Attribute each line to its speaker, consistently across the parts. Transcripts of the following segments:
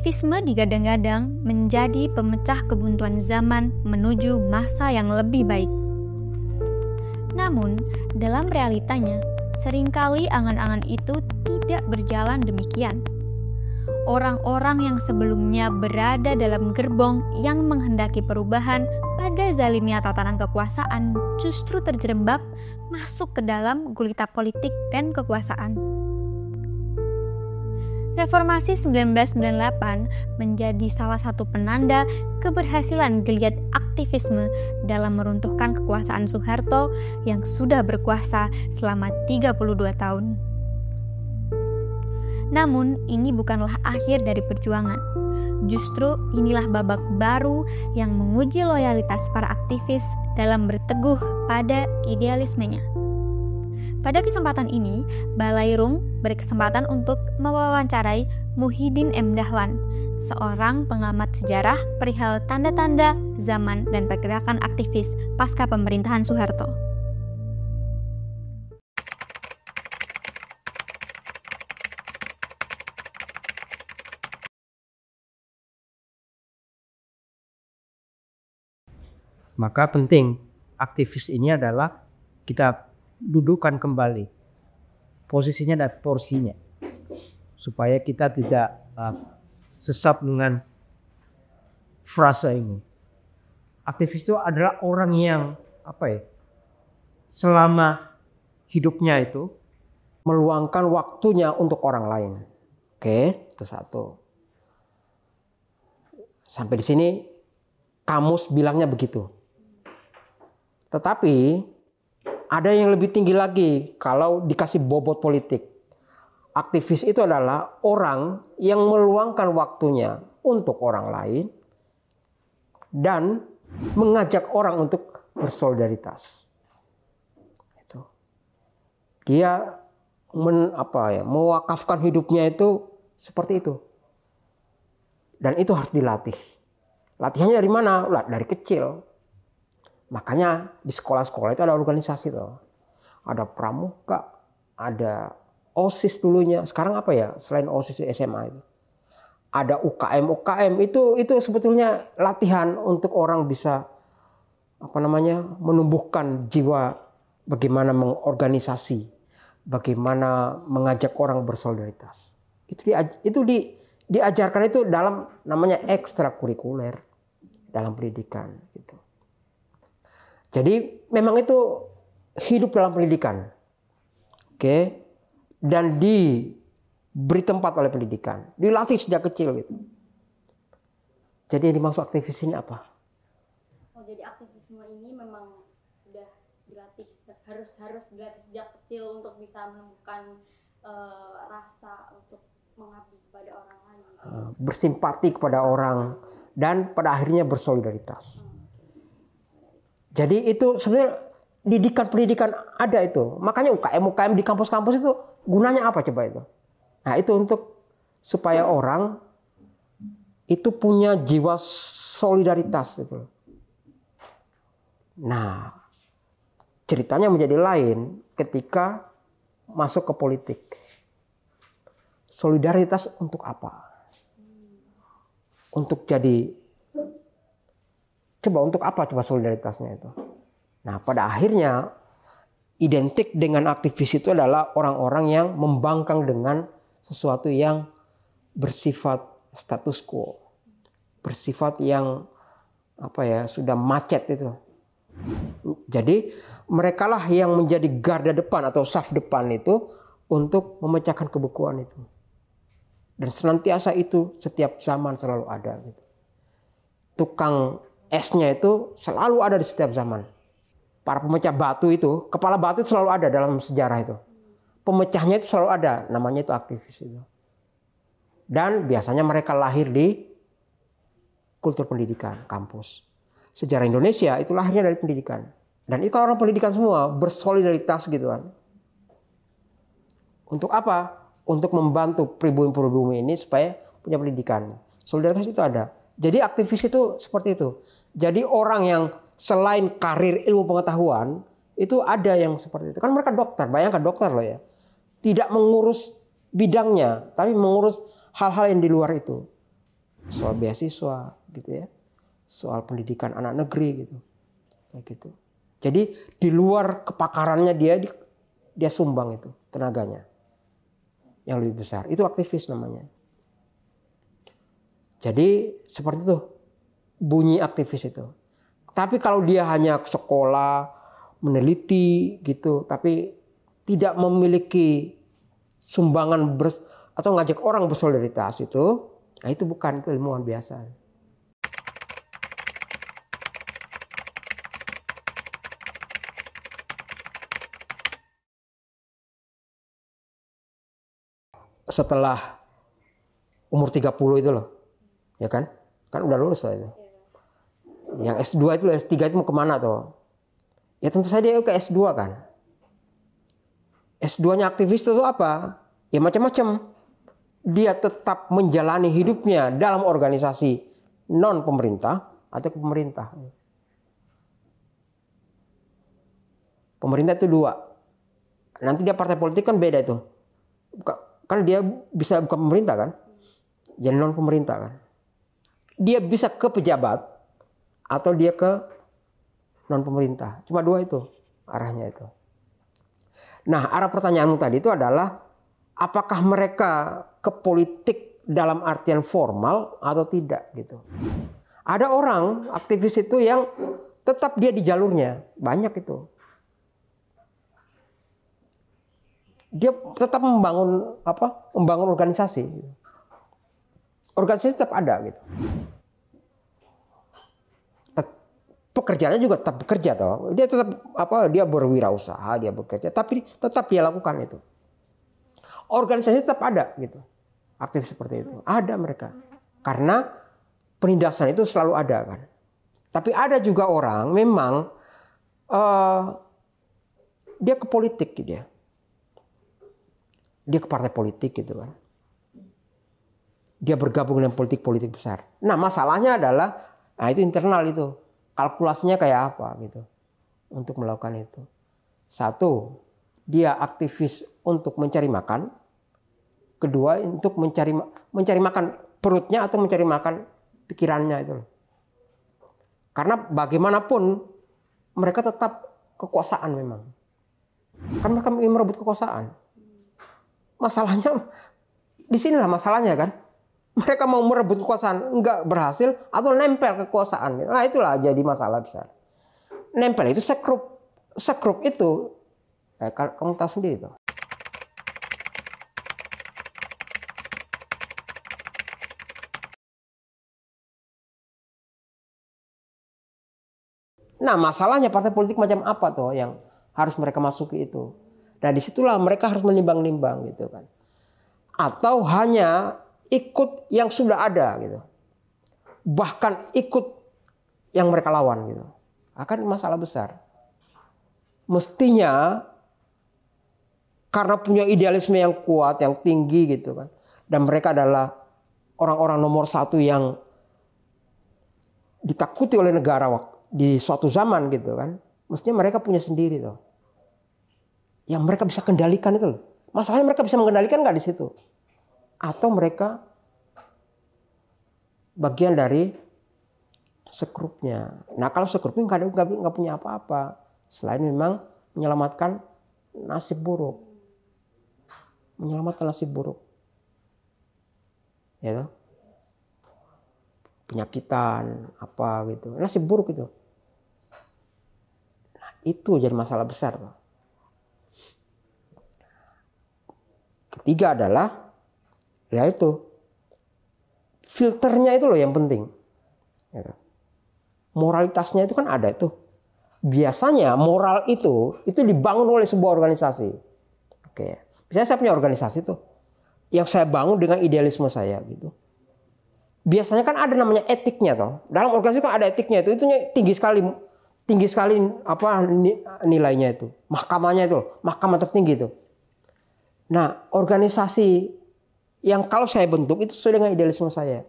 Speaker 1: Aktivisme digadang-gadang menjadi pemecah kebuntuan zaman menuju masa yang lebih baik. Namun, dalam realitanya, seringkali angan-angan itu tidak berjalan demikian. Orang-orang yang sebelumnya berada dalam gerbong yang menghendaki perubahan pada zalimnya tatanan kekuasaan justru terjerembab masuk ke dalam gulita politik dan kekuasaan. Reformasi 1998 menjadi salah satu penanda keberhasilan geliat aktivisme dalam meruntuhkan kekuasaan Soeharto yang sudah berkuasa selama 32 tahun. Namun, ini bukanlah akhir dari perjuangan. Justru inilah babak baru yang menguji loyalitas para aktivis dalam berteguh pada idealismenya. Pada kesempatan ini, Balairung berkesempatan untuk mewawancarai Muhyiddin M. Dahlan, seorang pengamat sejarah perihal tanda-tanda zaman dan pergerakan aktivis pasca pemerintahan Soeharto.
Speaker 2: Maka penting aktivis ini adalah kita dudukan kembali posisinya dan porsinya supaya kita tidak sesat dengan frasa ini. Aktivis itu adalah orang yang selama hidupnya itu meluangkan waktunya untuk orang lain. Oke, itu satu. Sampai di sini kamus bilangnya begitu. Tetapi ada yang lebih tinggi lagi kalau dikasih bobot politik. Aktivis itu adalah orang yang meluangkan waktunya untuk orang lain dan mengajak orang untuk bersolidaritas. Itu. Dia mewakafkan hidupnya itu seperti itu. Dan itu harus dilatih. Latihannya dari mana? Dari kecil. Makanya di sekolah-sekolah itu ada organisasi tuh. Ada pramuka, ada OSIS dulunya. Sekarang apa ya? Selain OSIS di SMA itu. Ada UKM itu sebetulnya latihan untuk orang bisa menumbuhkan jiwa bagaimana mengorganisasi, bagaimana mengajak orang bersolidaritas. Itu diajarkan itu dalam namanya ekstrakurikuler dalam pendidikan gitu. Jadi memang itu hidup dalam pendidikan. Oke. Dan diberi tempat oleh pendidikan. Dilatih sejak kecil gitu. Jadi yang dimaksud aktivis ini apa?
Speaker 1: Oh, jadi aktivisme ini memang sudah dilatih, harus dilatih sejak kecil untuk bisa menemukan rasa untuk mengabdi kepada orang lain.
Speaker 2: Bersimpati kepada orang dan pada akhirnya bersolidaritas. Jadi itu sebenarnya pendidikan ada itu. Makanya UKM di kampus-kampus itu gunanya apa coba itu? Nah itu untuk supaya orang itu punya jiwa solidaritas itu. Nah ceritanya menjadi lain ketika masuk ke politik. Solidaritas untuk apa? Untuk untuk apa solidaritasnya itu? Nah, pada akhirnya identik dengan aktivis itu adalah orang-orang yang membangkang dengan sesuatu yang bersifat status quo. Bersifat yang sudah macet itu. Jadi, merekalah yang menjadi garda depan atau saf depan itu untuk memecahkan kebekuan itu. Dan senantiasa itu setiap zaman selalu ada gitu. Tukang esnya itu selalu ada di setiap zaman. Para pemecah batu itu, kepala batu itu selalu ada dalam sejarah itu. Pemecahnya itu selalu ada, namanya itu aktivis itu. Dan biasanya mereka lahir di kultur pendidikan, kampus. Sejarah Indonesia itu lahirnya dari pendidikan. Dan itu orang pendidikan semua bersolidaritas gitu kan. Untuk apa? Untuk membantu pribumi-pribumi ini supaya punya pendidikan. Solidaritas itu ada. Jadi aktivis itu seperti itu. Jadi orang yang selain karir ilmu pengetahuan, itu ada yang seperti itu. Kan mereka dokter, bayangkan dokter loh ya. Tidak mengurus bidangnya, tapi mengurus hal-hal yang di luar itu. soal beasiswa gitu ya, soal pendidikan anak negeri gitu, kayak gitu. Jadi di luar kepakarannya dia sumbang itu tenaganya yang lebih besar. Itu aktivis namanya. Jadi seperti itu bunyi aktivis itu. Tapi kalau dia hanya sekolah, meneliti gitu, tapi tidak memiliki sumbangan atau ngajak orang bersolidaritas itu, nah itu bukan, itu ilmuwan biasa. Setelah umur 30 itu loh, ya kan? Kan udah lulus lah itu. Yang S2 itu, S3 itu mau kemana tuh? Ya tentu saja dia ke S2 kan. S2-nya aktivis itu apa? Ya macam-macam. Dia tetap menjalani hidupnya dalam organisasi non pemerintah atau pemerintah. Pemerintah itu dua. Nanti dia partai politik kan beda itu. Kan dia bisa bukan pemerintah kan. Jadi non pemerintah kan. Dia bisa ke pejabat atau dia ke non pemerintah. Cuma dua itu arahnya itu. Nah, arah pertanyaanmu tadi itu adalah apakah mereka ke politik dalam artian formal atau tidak gitu. Ada orang aktivis itu yang tetap dia di jalurnya, banyak itu. Dia tetap membangun organisasi. Organisasi tetap ada gitu. Pekerjaannya juga tetap bekerja toh. Dia tetap dia berwirausaha, dia bekerja, tapi tetap dia lakukan itu. Organisasi tetap ada gitu. Aktif seperti itu. Ada mereka. Karena penindasan itu selalu ada kan. Tapi ada juga orang memang dia ke politik gitu ya. Dia ke partai politik gitu kan. Dia bergabung dengan politik-politik besar. Nah, masalahnya adalah itu internal itu. Kalkulasinya kayak apa gitu untuk melakukan itu. Satu, dia aktivis untuk mencari makan. Kedua, untuk mencari makan perutnya atau mencari makan pikirannya itu. Karena bagaimanapun mereka tetap kekuasaan memang. Kan mereka ingin merebut kekuasaan. Masalahnya di sinilah masalahnya kan. Mereka mau merebut kekuasaan, enggak berhasil, atau nempel kekuasaan. Nah itulah jadi masalah besar. Nempel itu sekrup. Sekrup itu, kamu tahu sendiri itu. Nah masalahnya partai politik macam apa tuh yang harus mereka masuki itu. Nah disitulah mereka harus menimbang-nimbang gitu kan. Atau hanya ikut yang sudah ada gitu. Bahkan ikut yang mereka lawan gitu. Akan masalah besar. Mestinya karena punya idealisme yang kuat, yang tinggi gitu kan. Dan mereka adalah orang-orang nomor satu yang ditakuti oleh negara di suatu zaman gitu kan. Mestinya mereka punya sendiri tuh. Yang mereka bisa kendalikan itu loh. Masalahnya mereka bisa mengendalikan nggak di situ? Atau mereka bagian dari sekrupnya. Nah kalau sekrupnya nggak punya apa-apa selain memang menyelamatkan nasib buruk, ya toh? Penyakitan apa gitu, nasib buruk itu. Nah, itu jadi masalah besar toh. Ketiga adalah yaitu filternya itu loh yang penting. Moralitasnya itu kan ada itu. Biasanya moral itu dibangun oleh sebuah organisasi. Oke. Misalnya saya punya organisasi tuh yang saya bangun dengan idealisme saya gitu. Biasanya kan ada namanya etiknya toh. Dalam organisasi kan ada etiknya itu tinggi sekali nilainya itu. Mahkamahnya itu, mahkamah tertinggi itu. Nah, organisasi yang kalau saya bentuk itu sesuai dengan idealisme saya.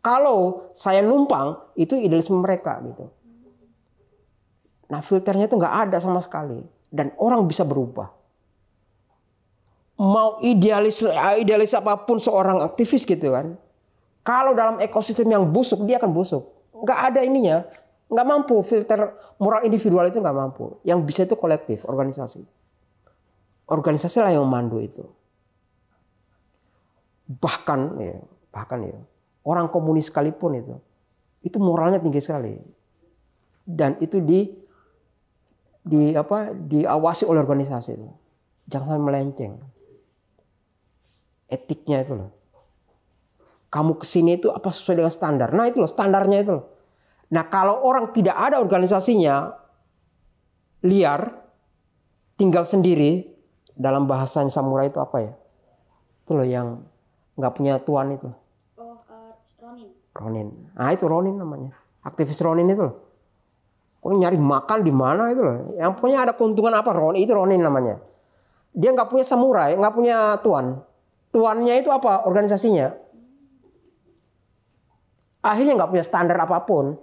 Speaker 2: Kalau saya numpang itu idealisme mereka gitu. Nah filternya itu nggak ada sama sekali dan orang bisa berubah. Mau idealis apapun seorang aktivis gitu kan, Kalau dalam ekosistem yang busuk, dia akan busuk. Nggak ada ininya, nggak mampu filter moral individual itu nggak mampu. Yang bisa itu kolektif, organisasi. Organisasi lah yang memandu itu. Bahkan ya, orang komunis sekalipun itu moralnya tinggi sekali. Dan itu diawasi oleh organisasi itu. Jangan sampai melenceng. Etiknya itu loh. Kamu kesini itu apa sesuai dengan standar. Nah itu loh standarnya itu loh. Nah kalau orang tidak ada organisasinya, liar, tinggal sendiri, dalam bahasa samurai itu apa ya? Itu loh yang nggak punya tuan itu.
Speaker 1: Ronin.
Speaker 2: Ronin. Nah itu Ronin namanya. Aktivis Ronin itu loh. Kok nyari makan di mana itu loh. Yang punya ada keuntungan apa? Ronin itu Ronin namanya. Dia nggak punya samurai, nggak punya tuan. Tuannya itu apa? Organisasinya. Akhirnya nggak punya standar apapun.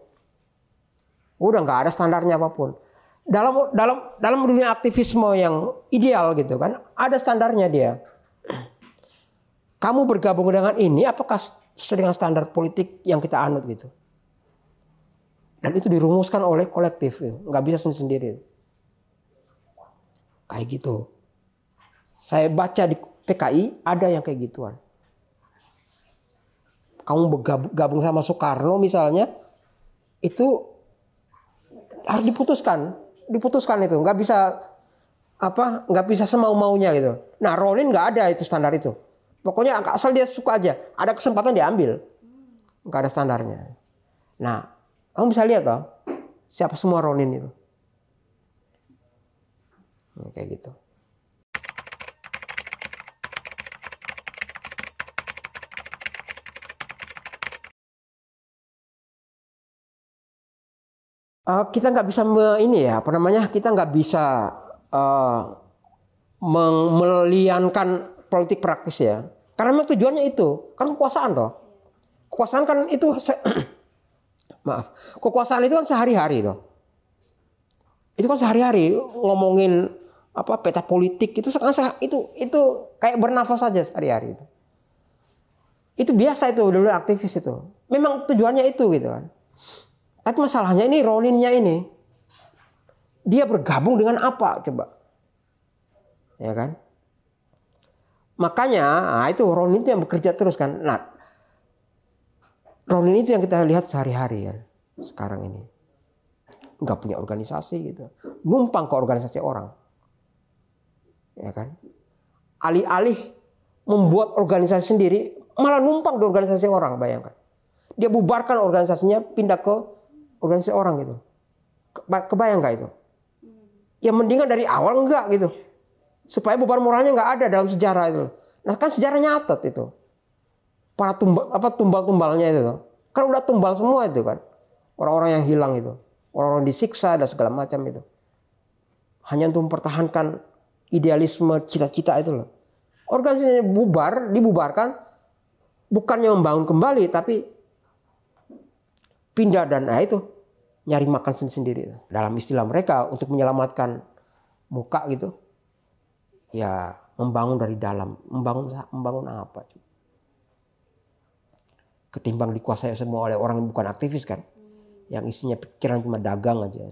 Speaker 2: Udah nggak ada standarnya apapun. Dalam dunia aktivisme yang ideal gitu kan, ada standarnya dia. Kamu bergabung dengan ini, apakah sesuai dengan standar politik yang kita anut gitu? Dan itu dirumuskan oleh kolektif, nggak bisa sendiri. Kayak gitu. Saya baca di PKI ada yang kayak gituan. Kamu bergabung sama Soekarno misalnya, itu harus diputuskan itu, nggak bisa semau-maunya gitu. Nah Ronin nggak ada itu standar itu. Pokoknya asal dia suka aja, ada kesempatan diambil, nggak ada standarnya. Nah kamu bisa lihat toh, siapa semua Ronin itu, kayak gitu. Kita nggak bisa kita nggak bisa meliankan politik praktis ya, karena memang tujuannya itu kan kekuasaan toh. Kekuasaan kan itu kekuasaan itu kan sehari-hari toh. Itu kan sehari-hari ngomongin peta politik itu kayak bernafas saja sehari-hari itu. Itu biasa itu dulu aktivis itu. Memang tujuannya itu gitu kan. Tapi masalahnya ini Roninnya ini. Dia bergabung dengan apa coba? Ya kan? Makanya itu Ronin itu yang bekerja terus kan. Nah, Ronin itu yang kita lihat sehari-hari ya sekarang ini. Nggak punya organisasi gitu. Numpang ke organisasi orang. Ya kan? Alih-alih membuat organisasi sendiri, malah numpang di organisasi orang, bayangkan. Dia bubarkan organisasinya, pindah ke organisasi orang gitu. Kebayang nggak itu? Ya mendingan dari awal enggak gitu. Supaya beban moralnya nggak ada dalam sejarah itu. Nah kan sejarah nyatet itu. Para tumbal-tumbalnya itu. Kan udah tumbal semua itu kan. Orang-orang yang hilang itu. Orang-orang disiksa dan segala macam itu. Hanya untuk mempertahankan idealisme cita-cita itu loh. Organisasinya dibubarkan. Bukannya membangun kembali tapi pindah dan itu. Nyari makan sendiri. Dalam istilah mereka untuk menyelamatkan muka gitu. Ya membangun dari dalam. Membangun apa? Ketimbang dikuasai semua oleh orang yang bukan aktivis kan. Yang isinya pikiran cuma dagang aja.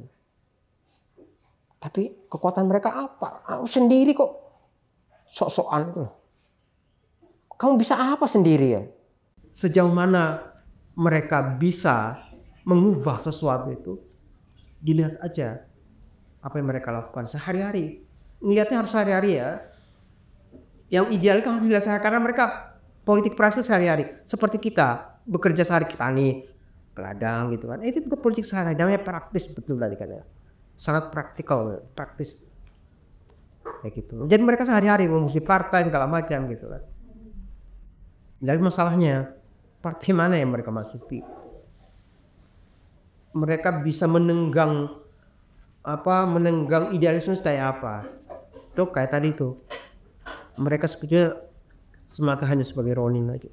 Speaker 2: Tapi kekuatan mereka apa? Sendiri kok. Sok-sokan itu loh. Kamu bisa apa sendiri ya?
Speaker 3: Sejauh mana mereka bisa mengubah sesuatu itu, dilihat aja apa yang mereka lakukan sehari-hari. Ngelihatnya harus sehari-hari ya. Yang ideal kan harus dilihat sehari, karena mereka politik praktis sehari-hari. Seperti kita bekerja sehari, tani, ke ladang gitu kan. Itu juga politik sehari-hari, namanya praktis betul tadi katanya. Sangat praktikal, praktis. Kayak gitu. Jadi mereka sehari-hari mengurus partai segala macam gitu kan. Jadi masalahnya partai mana yang mereka masuki? Mereka bisa menenggang idealisme kayak apa? Itu kayak tadi itu. Mereka sebetulnya semata hanya sebagai Ronin aja.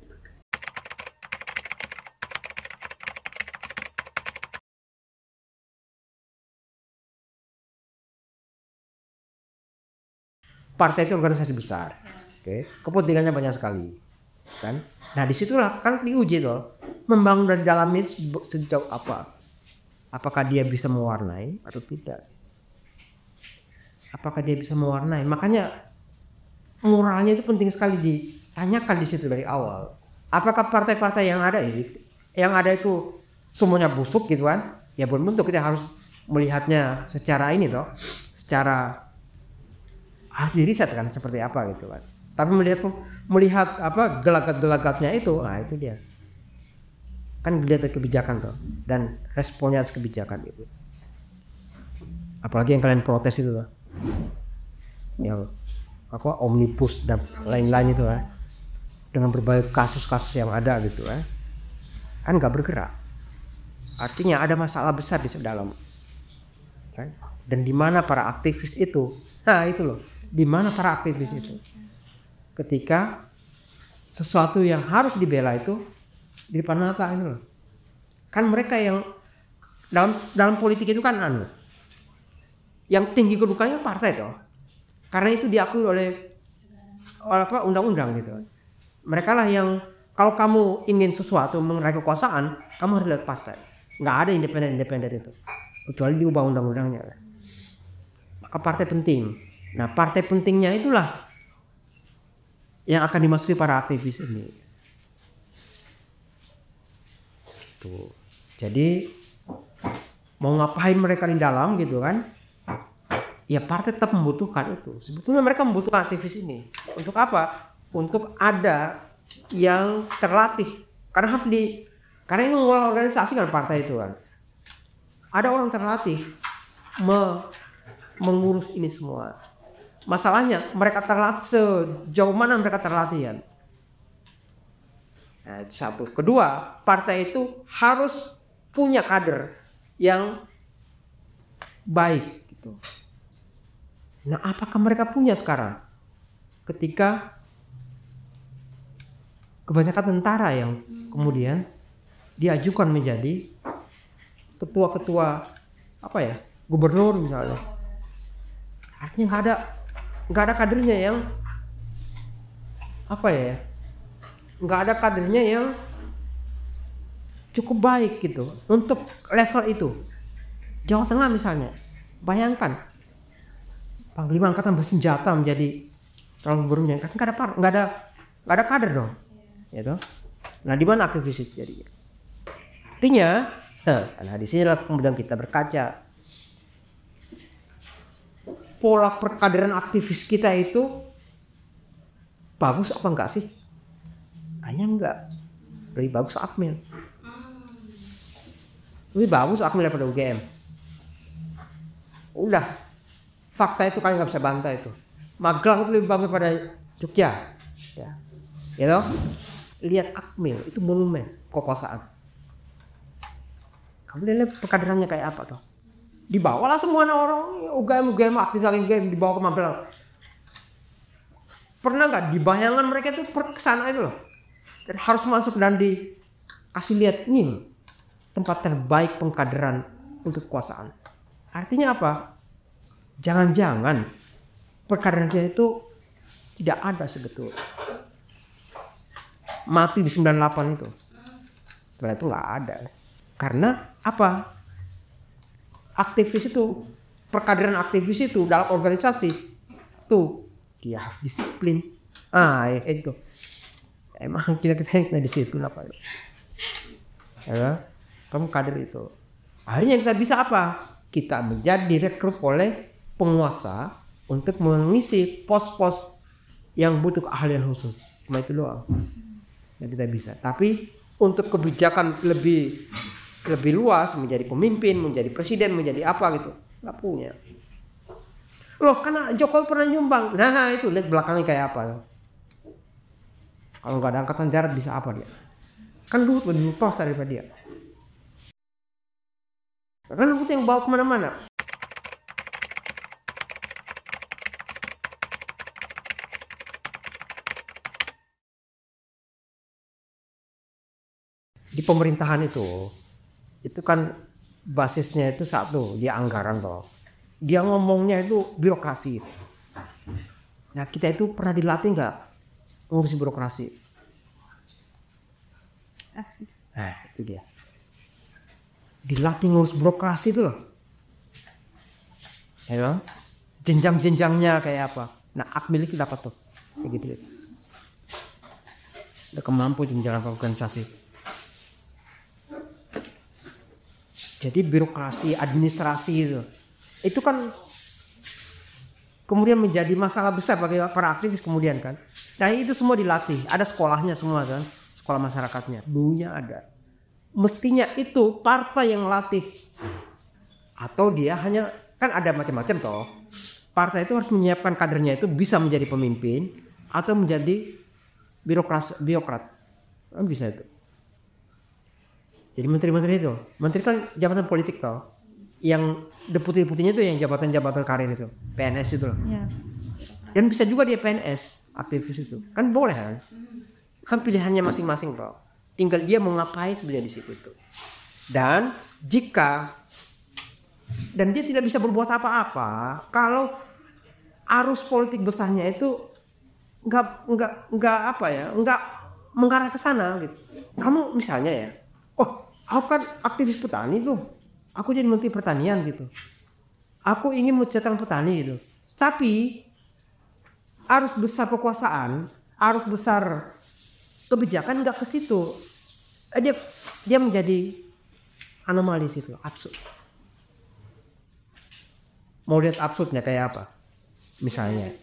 Speaker 3: Partai itu organisasi besar. Oke. Kepentingannya banyak sekali. kan? Nah disitulah kan diuji tuh, membangun dari dalamnya sejauh apa, apakah dia bisa mewarnai atau tidak, apakah dia bisa mewarnai. Makanya moralnya itu penting sekali ditanyakan di situ dari awal. Apakah partai-partai yang ada itu semuanya busuk gitu kan? Ya belum tentu, kita harus melihatnya secara ini toh, secara harus diriset kan seperti apa gitu kan. Tapi melihat apa gelagat-gelagatnya itu, nah itu dia. Kan dilihat kebijakan tuh dan responnya atas kebijakan itu. Apalagi yang kalian protes itu tuh. Yang omnibus dan lain-lain itu kan. Dengan berbagai kasus-kasus yang ada gitu kan. Kan nggak bergerak. Artinya ada masalah besar di dalam. Kan? Dan di mana para aktivis itu? Nah, itu loh. Di mana para aktivis itu? Ketika sesuatu yang harus dibela itu di depan mata itu loh. Kan mereka yang dalam politik itu kan yang tinggi kedukanya partai toh. Karena itu diakui oleh undang-undang gitu. Mereka lah yang kalau kamu ingin sesuatu meraih kekuasaan, kamu harus lihat partai. Nggak ada independen itu, kecuali diubah undang-undangnya. Maka partai penting. Nah partai pentingnya itulah yang akan dimasuki para aktivis ini. Tuh. Jadi mau ngapain mereka di dalam gitu kan? Ya partai tetap membutuhkan itu. Sebetulnya mereka membutuhkan aktivis ini. Untuk apa? Untuk ada yang terlatih. Karena ini organisasi kan partai itu kan. Ada orang terlatih mengurus ini semua. Masalahnya mereka terlatih sejauh mana mereka terlatih kan? Nah, satu. Kedua, partai itu harus punya kader yang baik gitu. Nah, apakah mereka punya sekarang? Ketika kebanyakan tentara yang kemudian diajukan menjadi ketua-ketua gubernur misalnya. Artinya nggak ada kadernya yang nggak ada kadernya yang cukup baik gitu untuk level itu. Jawa Tengah misalnya, bayangkan Panglima Angkatan bersenjata menjadi calon gubernurnya, kan nggak ada kader dong, gitu. Nah di mana aktivis itu jadinya? Artinya, nah di sini kemudian kita berkaca pola perkaderan aktivis kita itu bagus apa enggak sih? Kayaknya enggak. Lebih bagus Akmil. Lebih bagus Akmil daripada UGM. Udah. Fakta itu kalian nggak bisa bantah itu. Magelang itu lebih bagus daripada Jogja. Ya. Gitu? Lihat Akmil itu monumen kekuasaan. Kamu lihat perkaderannya kayak apa tuh? Dibawalah semua orang UGM aktif lagi dibawa ke Magelang. Pernah nggak di bayangan mereka itu kesana itu loh? Dan harus masuk dan dikasih lihat ini tempat terbaik pengkaderan untuk kekuasaan. Artinya apa? Jangan-jangan perkaderan itu tidak ada sebetulnya. Mati di 98 itu. Setelah itu nggak ada. Karena apa? Aktivis itu, perkaderan aktivis itu dalam organisasi tuh dia harus disiplin. Itu. Emang kita disiplin apa ya? Kamu kader itu. Akhirnya kita bisa apa? Kita menjadi direkrut oleh penguasa untuk mengisi pos-pos yang butuh keahlian khusus. Cuma itu doang. Yang kita bisa. Tapi untuk kebijakan lebih luas, menjadi pemimpin, menjadi presiden, menjadi apa gitu, nggak punya. Loh, karena Jokowi pernah nyumbang. Nah itu lihat belakangnya kayak apa. Kalau nggak ada angkatan darat bisa apa dia? Kan Luhut lebih pos daripada dia. Kan Luhut yang bawa kemana-mana. Di pemerintahan itu kan basisnya itu satu, dia anggaran toh. Dia ngomongnya itu birokrasi. Nah kita itu pernah dilatih nggak ngurusi birokrasi? Nah, itu dia. Dilatih ngurus birokrasi itu loh. Ya, jenjang-jenjangnya kayak apa. Nah, Akmil itu dapat tuh. Kayak gitu. Udah kemampu jenjang organisasi. Jadi birokrasi, administrasi itu kan kemudian menjadi masalah besar bagi para aktivis kemudian kan. Nah itu semua dilatih, ada sekolahnya semua kan, sekolah masyarakatnya, dulunya ada. Mestinya itu partai yang latih, atau dia hanya, kan ada macam-macam toh. Partai itu harus menyiapkan kadernya itu bisa menjadi pemimpin atau menjadi birokrat, kan bisa itu. Jadi menteri-menteri itu, menteri kan jabatan politik toh. Yang deputi-deputinya itu yang jabatan-jabatan karir itu, PNS itu loh.
Speaker 1: Ya.
Speaker 3: Dan bisa juga dia PNS, aktivis itu. Kan boleh kan? Kan pilihannya masing-masing toh. Tinggal dia mau ngapain sebenarnya di situ itu. Dan dia tidak bisa berbuat apa-apa kalau arus politik besarnya itu enggak mengarah ke sana gitu. Kamu misalnya ya, aku kan aktivis petani tuh. Aku jadi menteri pertanian gitu. Aku ingin mensejahterakan petani gitu. Tapi arus besar kekuasaan, arus besar kebijakan nggak ke situ. Dia menjadi anomali situ, absurd. Mau lihat absurdnya kayak apa? Misalnya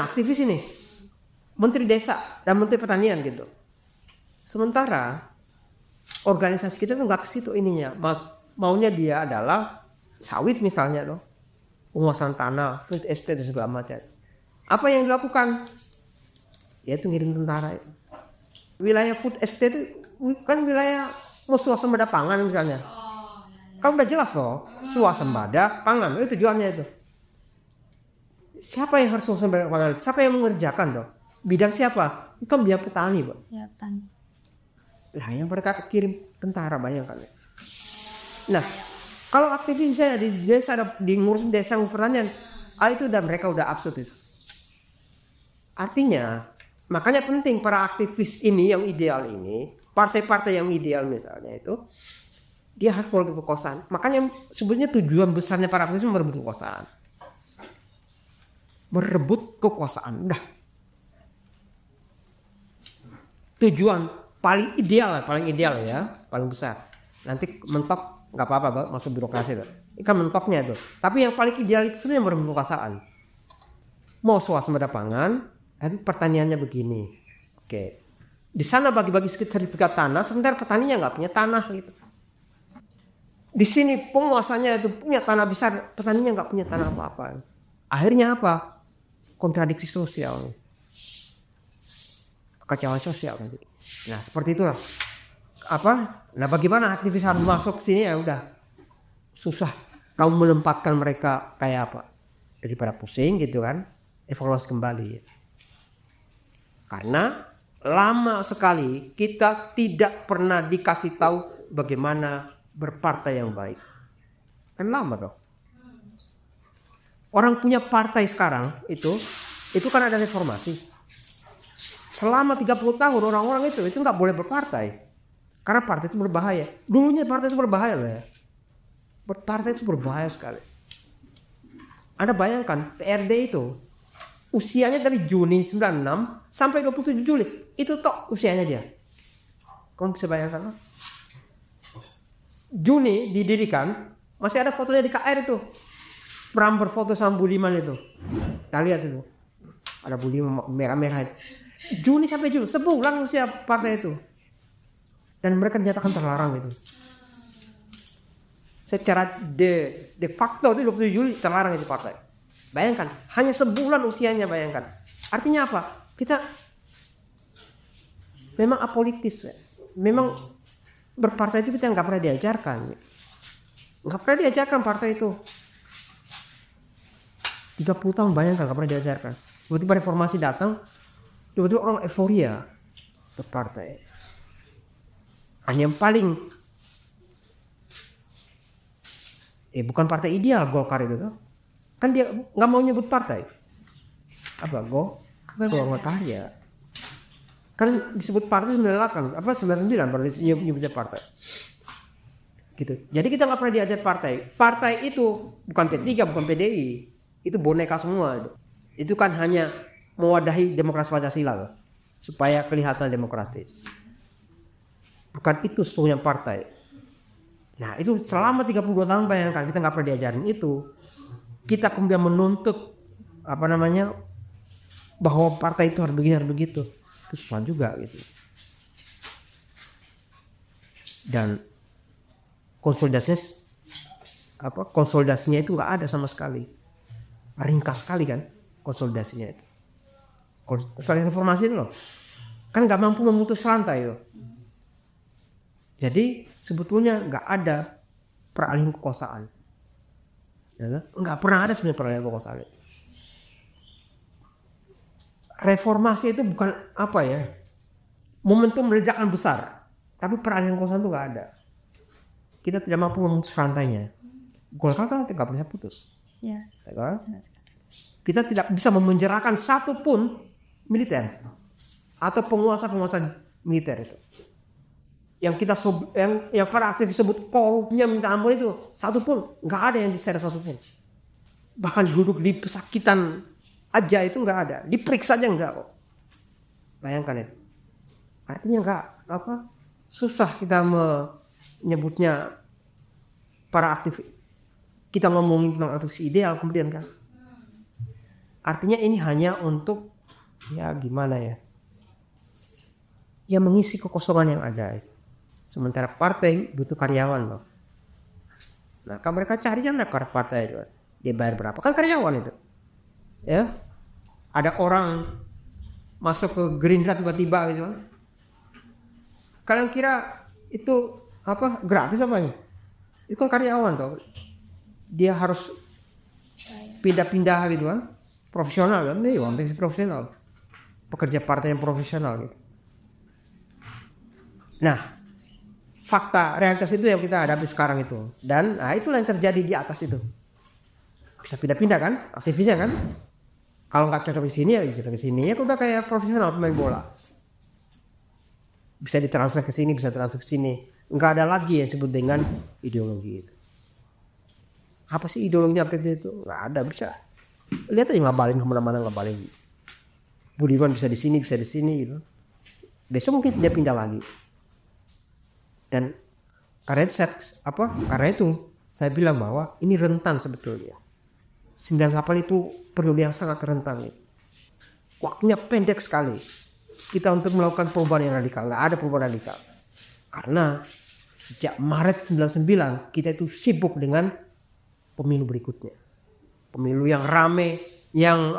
Speaker 3: aktivis ini, menteri desa dan menteri pertanian gitu. Sementara organisasi kita tuh nggak ke situ ininya. Maunya dia adalah sawit misalnya loh, penguasaan tanah, food estate dan segala macam. Apa yang dilakukan? Yaitu ngirim tentara. Wilayah food estate kan wilayah swasembada pangan misalnya. Kan udah jelas loh, swasembada pangan itu tujuannya itu. Siapa yang harus swasembada pangan? Siapa yang mengerjakan loh? Bidang siapa? Itu kan bidang petani, Pak.
Speaker 1: Ya, petani.
Speaker 3: Nah, yang mereka kirim tentara, bayangkan. Nah, kalau aktivis saya di desa di ngurus desa pertanian, itu mereka udah absurd itu. Artinya, makanya penting para aktivis ini yang ideal ini, partai-partai yang ideal misalnya itu, dia harus merebut kekuasaan. Makanya sebenarnya tujuan besarnya para aktivis merebut kekuasaan. Merebut kekuasaan, udah. Tujuan paling ideal ya, paling besar. Nanti mentok nggak apa-apa masuk birokrasi itu. Ini kan mentoknya itu. Tapi yang paling ideal itu sebenarnya merebut kekuasaan. Mau swasembada pangan, tapi pertaniannya begini. Oke. Di sana bagi-bagi sertifikat tanah, sementara petaninya nggak punya tanah gitu. Di sini penguasanya itu punya tanah besar, petaninya nggak punya tanah apa-apa. Akhirnya apa? Kontradiksi sosial. Kekacauan sosial gitu. Nah seperti itulah. Nah bagaimana aktivis harus masuk ke sini ya udah susah. Kamu menempatkan mereka kayak apa? Daripada pusing gitu kan, evaluasi kembali. Karena lama sekali kita tidak pernah dikasih tahu bagaimana berpartai yang baik. Kan lama dong. Orang punya partai sekarang itu kan ada reformasi. Selama 30 tahun orang-orang itu nggak boleh berpartai. Karena partai itu berbahaya. Dulunya partai itu berbahaya loh ya. Berpartai itu berbahaya sekali. Anda bayangkan PRD itu usianya dari Juni 96 sampai 27 Juli. Itu tok usianya dia. Kamu bisa bayangkan loh. Juni didirikan, masih ada fotonya di KR itu. Pram berfoto sama Budiman itu. Kita lihat itu. Ada Budiman merah-merah itu. Juni sampai Juli, sebulan usia partai itu. Dan mereka dinyatakan terlarang itu. Secara de facto itu 27 Juli terlarang itu partai. Bayangkan, hanya sebulan usianya bayangkan. Artinya apa? Kita memang apolitis. Memang berpartai itu kita nggak pernah diajarkan. Nggak pernah diajarkan partai itu. 30 tahun bayangkan nggak pernah diajarkan. Tiba-tiba reformasi datang. Tiba-tiba orang euforia berpartai. Hanya yang paling bukan partai ideal Golkar itu tuh. Kan dia nggak mau nyebut partai. Apa Golkar karya. Kan disebut partai 98, apa 99 baru nyebutnya partai. Gitu. Jadi kita nggak pernah diajar partai. Partai itu bukan P3, bukan PDI. Itu boneka semua itu. Itu kan hanya mewadahi demokrasi Pancasila loh, supaya kelihatan demokratis. Bukan itu sesungguhnya partai. Nah itu selama 32 tahun bayangkan kita nggak pernah diajarin itu. Kita kemudian menuntut bahwa partai itu harus begini harus begitu. Itu susah juga gitu. Dan konsolidasinya itu nggak ada sama sekali. Ringkas sekali kan konsolidasinya itu. Konsolidasi reformasi itu loh, kan nggak mampu memutus rantai itu. Jadi sebetulnya nggak ada peralihan kekuasaan, ya, nggak pernah ada sebenarnya peralihan kekuasaan. Reformasi itu bukan momentum ledakan besar, tapi peralihan kekuasaan itu nggak ada. Kita tidak mampu memutus rantainya. Golkar kan tidak bisa putus.
Speaker 1: Ya.
Speaker 3: Kita tidak bisa memenjarakan satu pun militer atau penguasa militer itu. Yang para aktivis sebut korupnya minta ampun itu satu pun nggak ada yang diseret satu pun. Bahkan duduk di pesakitan aja itu nggak ada, diperiksa aja nggak kok. Bayangkan itu. Artinya nggak susah kita menyebutnya para aktivis. Kita ngomongin tentang aktivis ideal kemudian kan. Artinya ini hanya untuk mengisi kekosongan yang ada. Sementara partai butuh karyawan loh. Nah, kalau mereka cari kan partai itu. Dia bayar berapa? Kan karyawan itu. Ya. Ada orang masuk ke Gerindra tiba-tiba gitu kan. Kalian kira itu gratis apa ya? Itu kan karyawan toh. Dia harus pindah-pindah gitu kan. Profesional kan, profesional. Pekerja partai yang profesional gitu. Nah, fakta realitas itu yang kita hadapi sekarang itu. Dan itulah yang terjadi di atas itu. Bisa pindah-pindah kan, aktivisnya kan. Kalau nggak cocok di sini ya ke sini. Ya udah kayak profesional pemain bola. Bisa ditransfer ke sini, bisa transfer ke sini. Nggak ada lagi yang disebut dengan ideologi itu. Apa sih ideologinya itu? Nggak ada, bisa. Lihat aja ngabalin kemana-mana ngabalin. Budiman bisa di sini gitu. Besok mungkin dia pindah lagi. Dan karena itu saya bilang bahwa ini rentan sebetulnya. 98 itu periode yang sangat rentan. Waktunya pendek sekali. Kita untuk melakukan perubahan yang radikal. Nggak ada perubahan radikal. Karena sejak Maret 99 kita itu sibuk dengan pemilu berikutnya. Pemilu yang rame, yang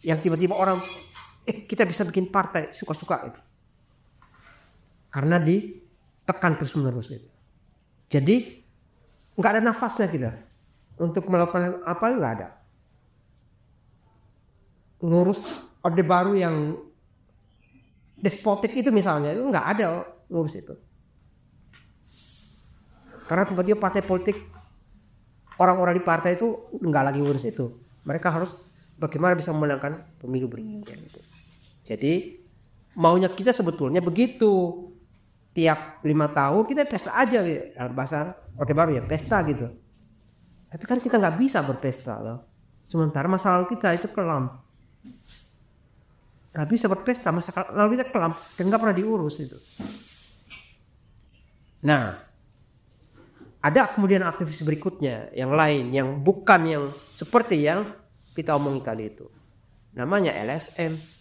Speaker 3: yang tiba-tiba orang kita bisa bikin partai suka-suka itu. Karena ditekan terus-menerus itu. Jadi nggak ada nafasnya kita untuk melakukan nggak ada. Ngurus Orde Baru yang despotik itu misalnya itu nggak ada ngurus itu. Karena tiba-tiba partai politik, orang-orang di partai itu nggak lagi ngurus itu. Mereka harus bagaimana bisa memenangkan pemilu berikutnya gitu. Jadi maunya kita sebetulnya begitu. Tiap 5 tahun kita pesta aja gitu. Bahasa Orde Baru ya pesta gitu. Tapi kan kita nggak bisa berpesta loh. Sementara masa lalu kita itu kelam. Nggak bisa berpesta, masa lalu kita kelam dan nggak pernah diurus itu. Nah, ada kemudian aktivis berikutnya yang lain yang bukan yang seperti yang kita omongin tadi itu. Namanya LSM.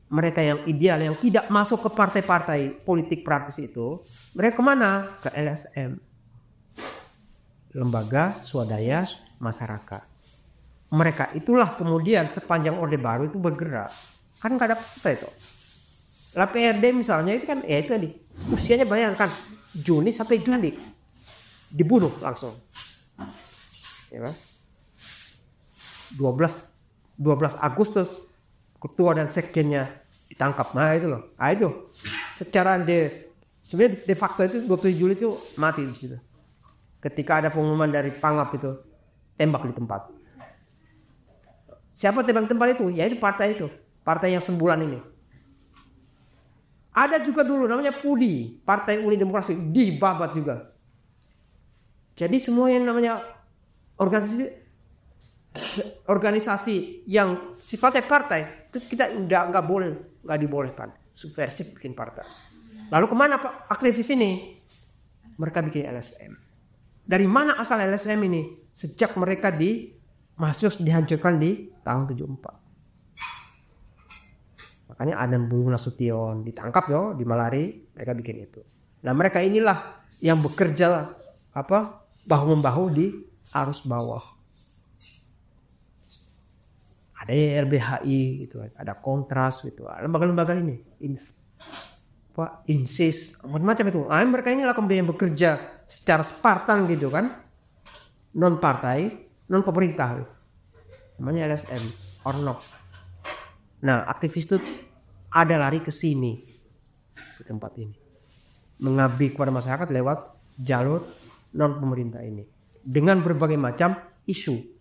Speaker 3: Mereka yang ideal yang tidak masuk ke partai-partai politik praktis itu, mereka kemana? Ke LSM. Lembaga Swadaya Masyarakat. Mereka itulah kemudian sepanjang Orde Baru itu bergerak. Kan nggak ada partai itu. PRD misalnya itu kan itu tadi usianya bayangkan Juni sampai Juli dibunuh langsung. Ya kan? 12 Agustus ketua dan sekjennya ditangkap. Nah itu loh. Nah itu secara sebenarnya de facto itu 27 Juli itu mati di situ. Ketika ada pengumuman dari Pangap itu tembak di tempat. Siapa tembak tempat itu? Ya itu partai yang sebulan ini. Ada juga dulu namanya PUDI, Partai Uni Demokrasi, dibabat juga. Jadi semua yang namanya organisasi yang sifatnya partai itu kita nggak dibolehkan, subversif bikin partai. Lalu kemana Pak aktivis ini? Mereka bikin LSM. Dari mana asal LSM ini? Sejak mereka mahasiswa dihancurkan di tahun 74. Makanya Adan Bulu Nasution ditangkap di Malari, mereka bikin itu. Nah mereka inilah yang bekerja bahu-membahu di arus bawah. Ada LBHI gitu, ada Kontras gitu, lembaga-lembaga ini, INSIS, macam-macam itu. Nah, mereka inilah kemudian yang bekerja secara Spartan gitu kan, non partai, non pemerintah, namanya LSM, Ornok. Nah aktivis itu ada lari ke sini, ke tempat ini, mengabdi kepada masyarakat lewat jalur non pemerintah ini dengan berbagai macam isu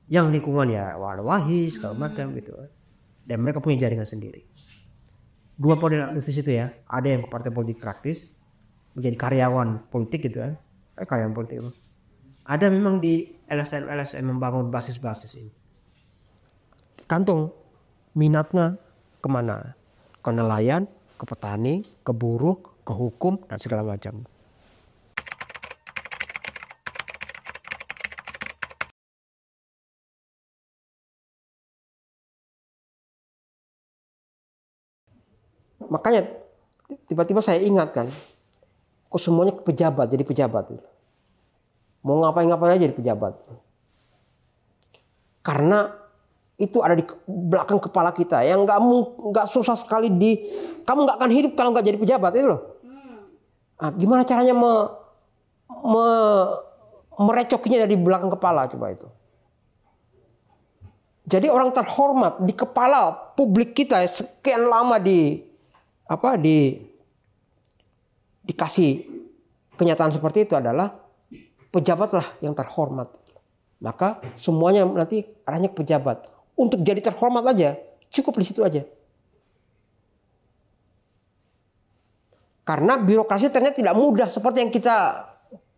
Speaker 3: yang lingkungan wahi segala macam gitu, dan mereka punya jaringan sendiri. Dua model aktivis itu ya, ada yang partai politik praktis menjadi karyawan politik gitu kan, karyawan politik itu. Ada memang di LSM membangun basis-basis ini. Kantung minatnya kemana? Ke nelayan, ke petani, ke buruh, ke hukum dan segala macam. Makanya tiba-tiba saya ingat kan, kok semuanya ke pejabat, jadi pejabat. Mau ngapain-ngapain aja jadi pejabat. Karena itu ada di belakang kepala kita yang nggak susah sekali kamu nggak akan hidup kalau nggak jadi pejabat itu loh. Nah, gimana caranya merecokinya dari belakang kepala coba itu. Jadi orang terhormat di kepala publik kita sekian lama dikasih kenyataan seperti itu adalah pejabatlah yang terhormat. Maka semuanya nanti arahnya ke pejabat. Untuk jadi terhormat aja cukup di situ aja. Karena birokrasi ternyata tidak mudah seperti yang kita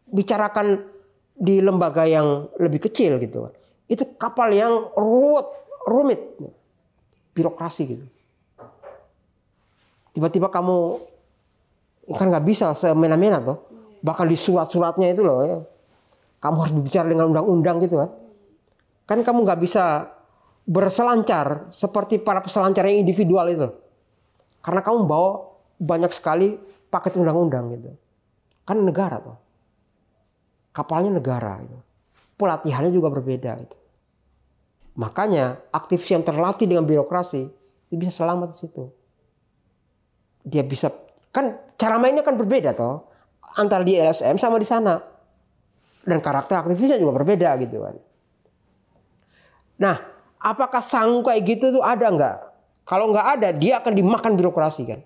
Speaker 3: bicarakan di lembaga yang lebih kecil gitu. Itu kapal yang rumit, birokrasi gitu. Tiba-tiba kamu kan nggak bisa semena-mena tuh. Bahkan di surat-suratnya itu loh ya. Kamu harus berbicara dengan undang-undang gitu kan. Kan kamu nggak bisa berselancar seperti para peselancar yang individual itu. Karena kamu bawa banyak sekali paket undang-undang gitu. Kan negara tuh. Kapalnya negara gitu. Pelatihannya juga berbeda gitu. Makanya aktivis yang terlatih dengan birokrasi itu bisa selamat di situ. Dia bisa, kan cara mainnya kan berbeda toh antara di LSM sama di sana. Dan karakter aktivisnya juga berbeda gitu kan. Nah, apakah sanggup kayak gitu tuh ada nggak? Kalau nggak ada, dia akan dimakan birokrasi kan.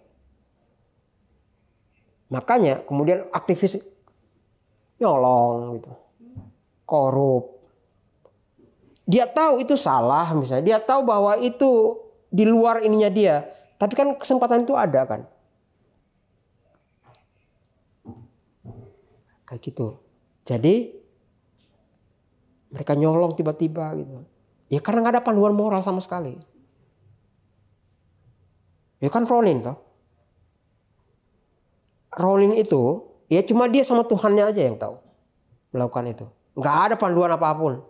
Speaker 3: Makanya kemudian aktivis nyolong gitu, korup. Dia tahu itu salah misalnya, dia tahu bahwa itu di luar ininya dia. Tapi kan kesempatan itu ada kan. Kayak gitu. Jadi mereka nyolong tiba-tiba gitu. Ya karena nggak ada panduan moral sama sekali. Ya kan Rolin toh. Rolin itu ya cuma dia sama Tuhannya aja yang tahu melakukan itu. Nggak ada panduan apapun.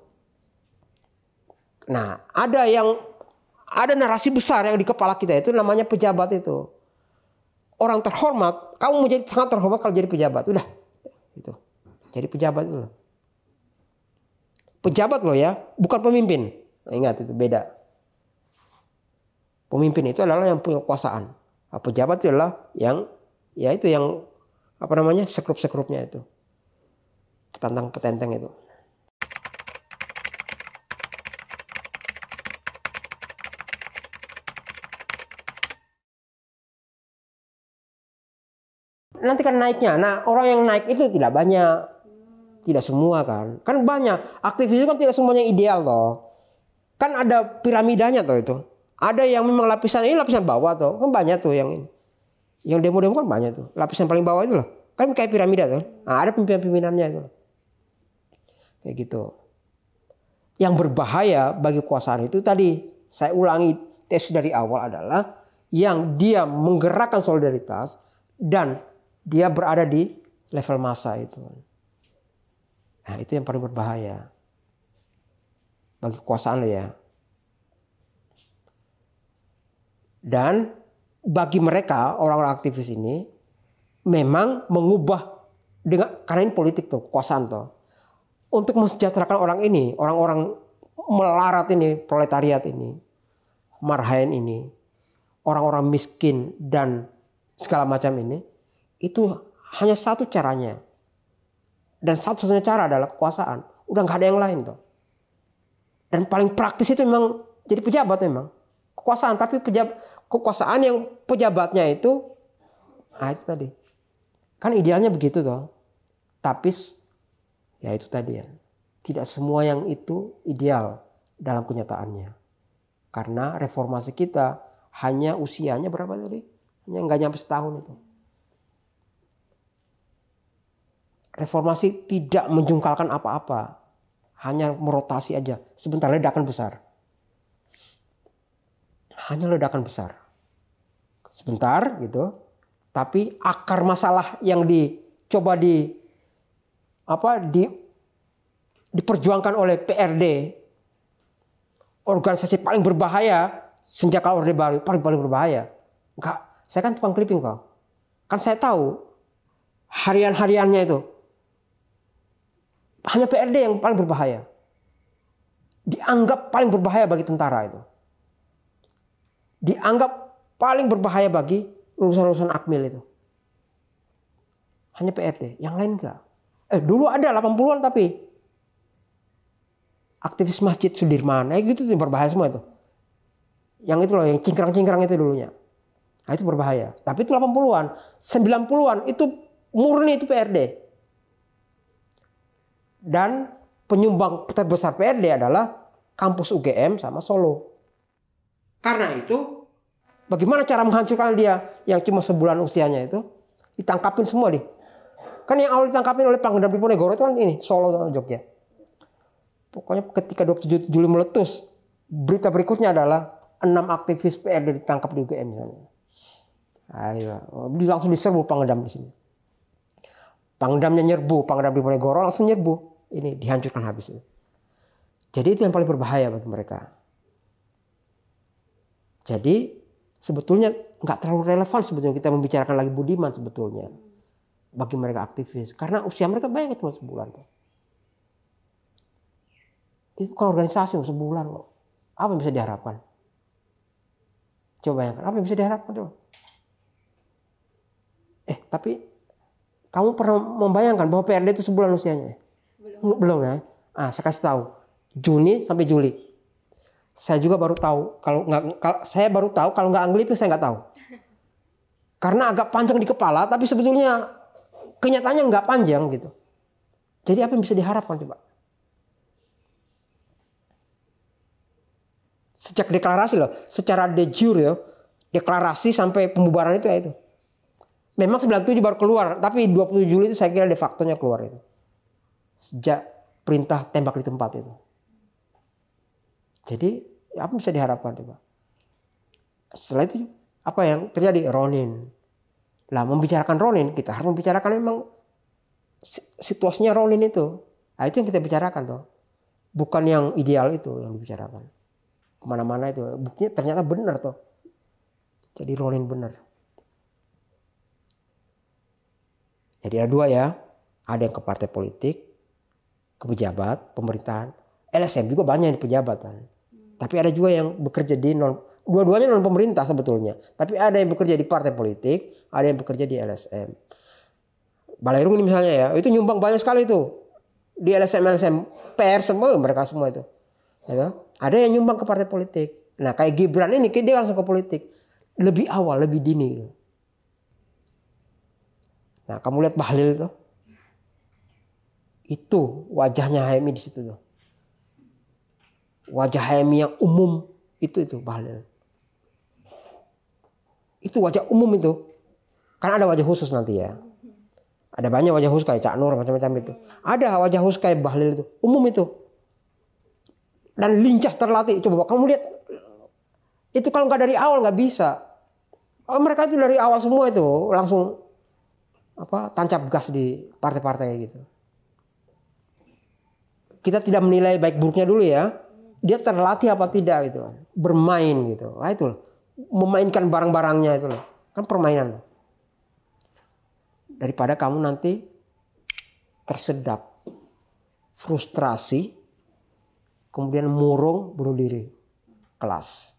Speaker 3: Nah ada narasi besar yang di kepala kita itu namanya pejabat itu. Orang terhormat, kamu mau jadi sangat terhormat kalau jadi pejabat. Udah gitu. Jadi pejabat itu. Pejabat loh ya, bukan pemimpin. Nah, ingat itu beda. Pemimpin itu adalah yang punya kekuasaan. Nah, pejabat itu adalah yang ya itu yang apa namanya sekrup-sekrupnya itu. Petantang-petenteng itu. Nanti kan naiknya. Nah orang yang naik itu tidak banyak. Tidak semua kan. Kan banyak. Aktivis itu kan tidak semuanya ideal toh. Kan ada piramidanya toh itu. Ada yang memang lapisan ini lapisan bawah toh. Kan banyak tuh yang ini.
Speaker 2: Yang demo-demo kan banyak tuh. Lapisan paling bawah itu loh. Kan kayak piramida tuh. Nah, ada pimpinan-pimpinannya itu. Kayak gitu. Yang berbahaya bagi kekuasaan itu tadi, saya ulangi tes dari awal adalah yang dia menggerakkan solidaritas dan dia berada di level massa itu. Nah, itu yang paling berbahaya bagi kekuasaan lo ya. Dan bagi mereka orang-orang aktivis ini memang mengubah dengan karena ini politik tuh, kekuasaan tuh. Untuk mensejahterakan orang ini, orang-orang melarat ini, proletariat ini, marhaen ini, orang-orang miskin dan segala macam ini, itu hanya satu caranya. Dan satu-satunya cara adalah kekuasaan. Udah nggak ada yang lain tuh. Dan paling praktis itu memang jadi pejabat memang. Kekuasaan, tapi kekuasaan yang pejabatnya itu, nah itu tadi. Kan idealnya begitu toh. Tapi ya itu tadi ya. Tidak semua yang itu ideal dalam kenyataannya. Karena reformasi kita hanya usianya berapa tadi? Hanya nggak nyampe setahun itu. Reformasi tidak menjungkalkan apa-apa. Hanya merotasi aja. Sebentar ledakan besar. Hanya ledakan besar. Sebentar gitu. Tapi akar masalah yang dicoba diperjuangkan oleh PRD, organisasi paling berbahaya sejak Orde Baru, paling berbahaya. Enggak, saya kan tukang clipping kok. Kan saya tahu harian-hariannya itu. Hanya PRD yang paling berbahaya. Dianggap paling berbahaya bagi tentara itu. Dianggap paling berbahaya bagi lulusan-lulusan Akmil itu. Hanya PRD, yang lain enggak. Dulu ada 80-an tapi aktivis Masjid Sudirman, gitu tuh berbahaya semua itu. Yang itu loh, yang cingkrang-cingkrang itu dulunya. Nah itu berbahaya. Tapi itu 80-an, 90-an itu murni itu PRD. Dan penyumbang terbesar PRD adalah kampus UGM sama Solo. Karena itu, bagaimana cara menghancurkan dia yang cuma sebulan usianya itu? Ditangkapin semua deh. Kan yang awal ditangkapin oleh Pangdam Diponegoro itu kan ini, Solo sama Jogja. Pokoknya ketika 27 Juli meletus, berita berikutnya adalah 6 aktivis PRD ditangkap di UGM misalnya. Ayo, langsung diserbu Pangdam di sini. Pangdamnya nyerbu, Pangdam Diponegoro langsung nyerbu. Ini dihancurkan habis. Jadi itu yang paling berbahaya bagi mereka. Jadi sebetulnya nggak terlalu relevan sebetulnya kita membicarakan lagi Budiman sebetulnya bagi mereka aktivis. Karena usia mereka banyak cuma sebulan. Itu kan organisasi sebulan kok. Apa yang bisa diharapkan? Coba bayangkan, apa yang bisa diharapkan coba? Tapi kamu pernah membayangkan bahwa PRD itu sebulan usianya? Belum ya? Saya kasih tahu. Juni sampai Juli. Saya juga baru tahu. Kalau nggak angliping saya nggak tahu. Karena agak panjang di kepala, tapi sebetulnya kenyataannya nggak panjang gitu. Jadi apa yang bisa diharapkan coba? Sejak deklarasi loh, secara de jure ya, deklarasi sampai pembubaran itu ya itu. Memang 97 baru keluar, tapi 27 Juli itu saya kira de facto-nya keluar itu. Sejak perintah tembak di tempat itu. Jadi apa bisa diharapkan coba? Setelah itu apa yang terjadi? Ronin. Lah membicarakan Ronin kita harus membicarakan memang situasinya Ronin itu. Nah, itu yang kita bicarakan tuh. Bukan yang ideal itu yang dibicarakan. Kemana-mana itu buktinya ternyata benar tuh. Jadi Ronin benar. Jadi ada dua ya. Ada yang ke partai politik, ke pejabat, pemerintahan. LSM juga banyak di pejabatan. Tapi ada juga yang bekerja di dua-duanya non pemerintah sebetulnya. Tapi ada yang bekerja di partai politik, ada yang bekerja di LSM. Balairung ini misalnya ya, itu nyumbang banyak sekali itu. Di LSM PR semua mereka semua itu. Ya, ada yang nyumbang ke partai politik. Nah kayak Gibran ini dia langsung ke politik. Lebih awal, lebih dini. Nah kamu lihat Bahlil itu. Itu wajahnya HMI di situ tuh. Wajah HMI yang umum itu Bahlil. Itu wajah umum itu. Kan ada wajah khusus nanti ya. Ada banyak wajah khusus kayak Cak Nur macam-macam itu. Ada wajah khusus kayak Bahlil itu. Umum itu. Dan lincah terlatih. Coba kamu lihat. Itu kalau nggak dari awal nggak bisa. Mereka itu dari awal semua itu langsung tancap gas di partai-partai gitu. Kita tidak menilai baik buruknya dulu ya. Dia terlatih apa tidak gitu. Bermain gitu. Nah itu. Memainkan barang-barangnya itu loh. Kan permainan. Daripada kamu nanti tersedak, frustrasi, kemudian murung, bunuh diri, kelas.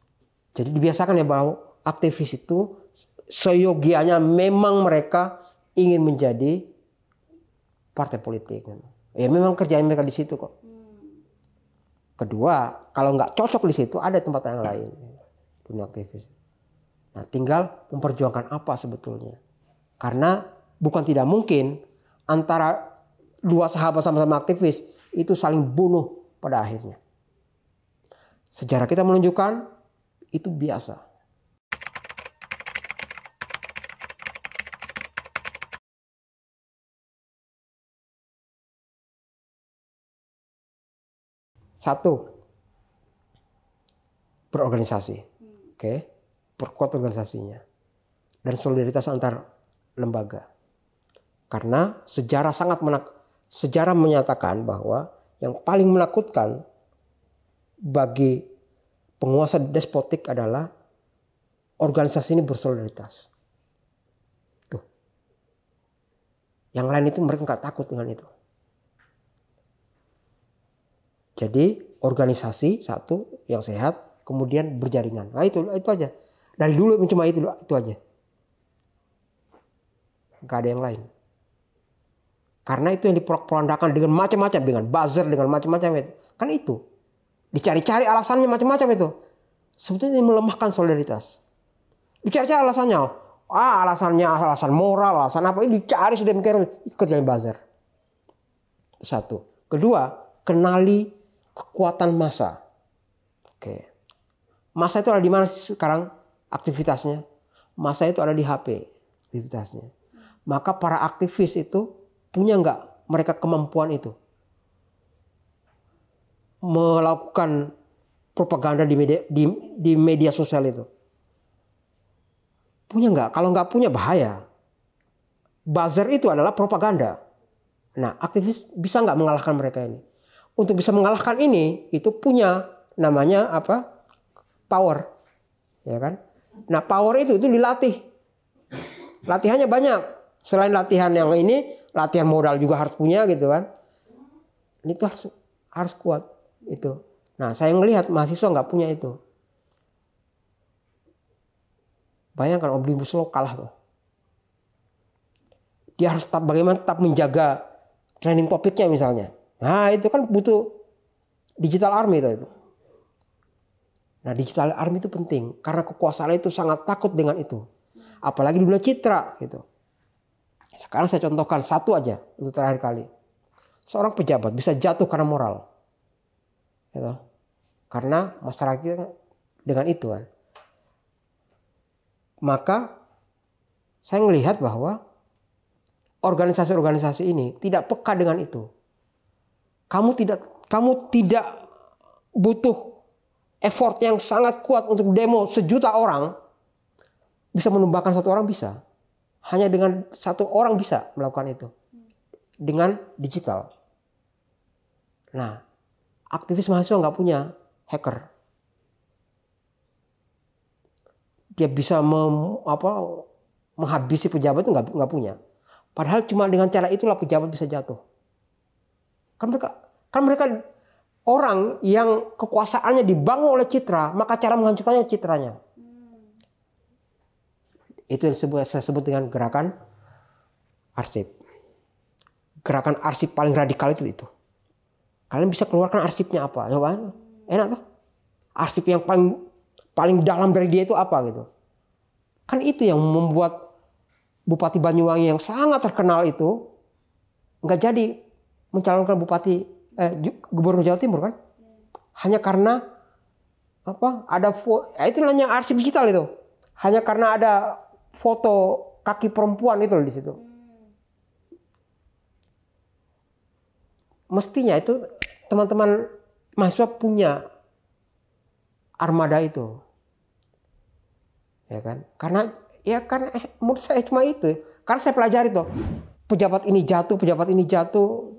Speaker 2: Jadi dibiasakan ya bahwa aktivis itu seyogianya memang mereka ingin menjadi partai politik. Ya memang kerjaan mereka di situ kok. Kedua, kalau nggak cocok di situ ada tempat yang lain. Dunia aktivis. Nah, tinggal memperjuangkan apa sebetulnya. Karena bukan tidak mungkin antara dua sahabat sama-sama aktivis itu saling bunuh pada akhirnya. Sejarah kita menunjukkan itu biasa. Satu, berorganisasi. Oke, perkuat organisasinya. Dan solidaritas antar lembaga. Karena sejarah menyatakan bahwa yang paling menakutkan bagi penguasa despotik adalah organisasi ini bersolidaritas. Tuh. Yang lain itu mereka nggak takut dengan itu. Jadi organisasi satu yang sehat, kemudian berjaringan. Nah itu aja. Dari dulu cuma itu aja. Nggak ada yang lain. Karena itu yang diporak-porandakan dengan macam-macam, dengan buzzer, dengan macam-macam itu. Kan itu. Dicari-cari alasannya macam-macam itu. Sebetulnya ini melemahkan solidaritas. Dicari-cari alasannya. Alasan moral, alasan apa. Ini dicari sudah mikir. Itu kerjaan buzzer. Satu. Kedua, kenali kekuatan massa. Oke. Massa itu ada di mana sekarang aktivitasnya? Massa itu ada di HP aktivitasnya. Maka para aktivis itu punya nggak mereka kemampuan itu melakukan propaganda di media sosial itu? Punya nggak? Kalau nggak punya bahaya. Buzzer itu adalah propaganda. Nah, aktivis bisa nggak mengalahkan mereka ini? Untuk bisa mengalahkan ini, itu punya namanya apa? Power, ya kan? Nah, power itu dilatih. Latihannya banyak. Selain latihan yang ini, latihan modal juga harus punya gitu kan. Itu harus kuat itu. Nah, saya ngelihat mahasiswa nggak punya itu. Bayangkan Omnibus Law kalah tuh. Dia harus bagaimana tetap menjaga trending topiknya misalnya. Nah, itu kan butuh digital army itu. Nah, digital army itu penting karena kekuasaan itu sangat takut dengan itu. Apalagi di dunia citra gitu. Sekarang saya contohkan satu aja untuk terakhir kali. Seorang pejabat bisa jatuh karena moral. Gitu. Karena masyarakat kita dengan itu kan. Maka saya melihat bahwa organisasi-organisasi ini tidak peka dengan itu. Kamu tidak butuh effort yang sangat kuat untuk demo 1 juta orang. Bisa menumbangkan 1 orang bisa. Hanya dengan 1 orang bisa melakukan itu. Dengan digital. Nah, aktivis mahasiswa nggak punya hacker. Dia bisa menghabisi pejabat itu nggak punya. Padahal cuma dengan cara itulah pejabat bisa jatuh. Kan mereka orang yang kekuasaannya dibangun oleh citra, maka cara menghancurkannya citranya. Itu yang saya sebut dengan gerakan arsip. Gerakan arsip paling radikal itu. Kalian bisa keluarkan arsipnya apa? Coba, enak tuh. Arsip yang paling dalam dari dia itu apa gitu. Kan itu yang membuat Bupati Banyuwangi yang sangat terkenal itu nggak jadi mencalonkan Gubernur Jawa Timur kan? Hanya karena ada itu namanya arsip digital itu. Hanya karena ada foto kaki perempuan itu di situ. Mestinya itu teman-teman mahasiswa punya armada itu. Ya kan? Karena menurut saya cuma itu. Karena saya pelajari tuh, pejabat ini jatuh.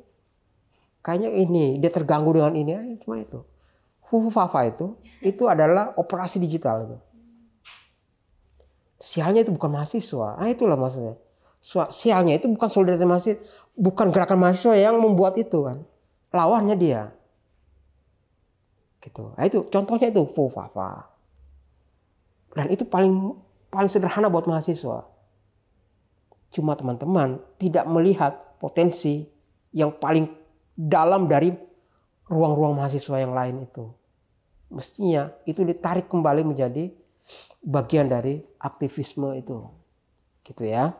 Speaker 2: Kayaknya ini dia terganggu dengan ini, cuma itu. Fufafa itu adalah operasi digital itu. Sialnya itu bukan mahasiswa. Itulah maksudnya. Sialnya itu bukan solidaritas mahasiswa, bukan gerakan mahasiswa yang membuat itu kan. Lawannya dia. Gitu. Itu contohnya itu Fufafa. Dan itu paling sederhana buat mahasiswa. Cuma teman-teman tidak melihat potensi yang paling dalam dari ruang-ruang mahasiswa yang lain itu. Mestinya itu ditarik kembali menjadi bagian dari aktivisme itu. Gitu ya.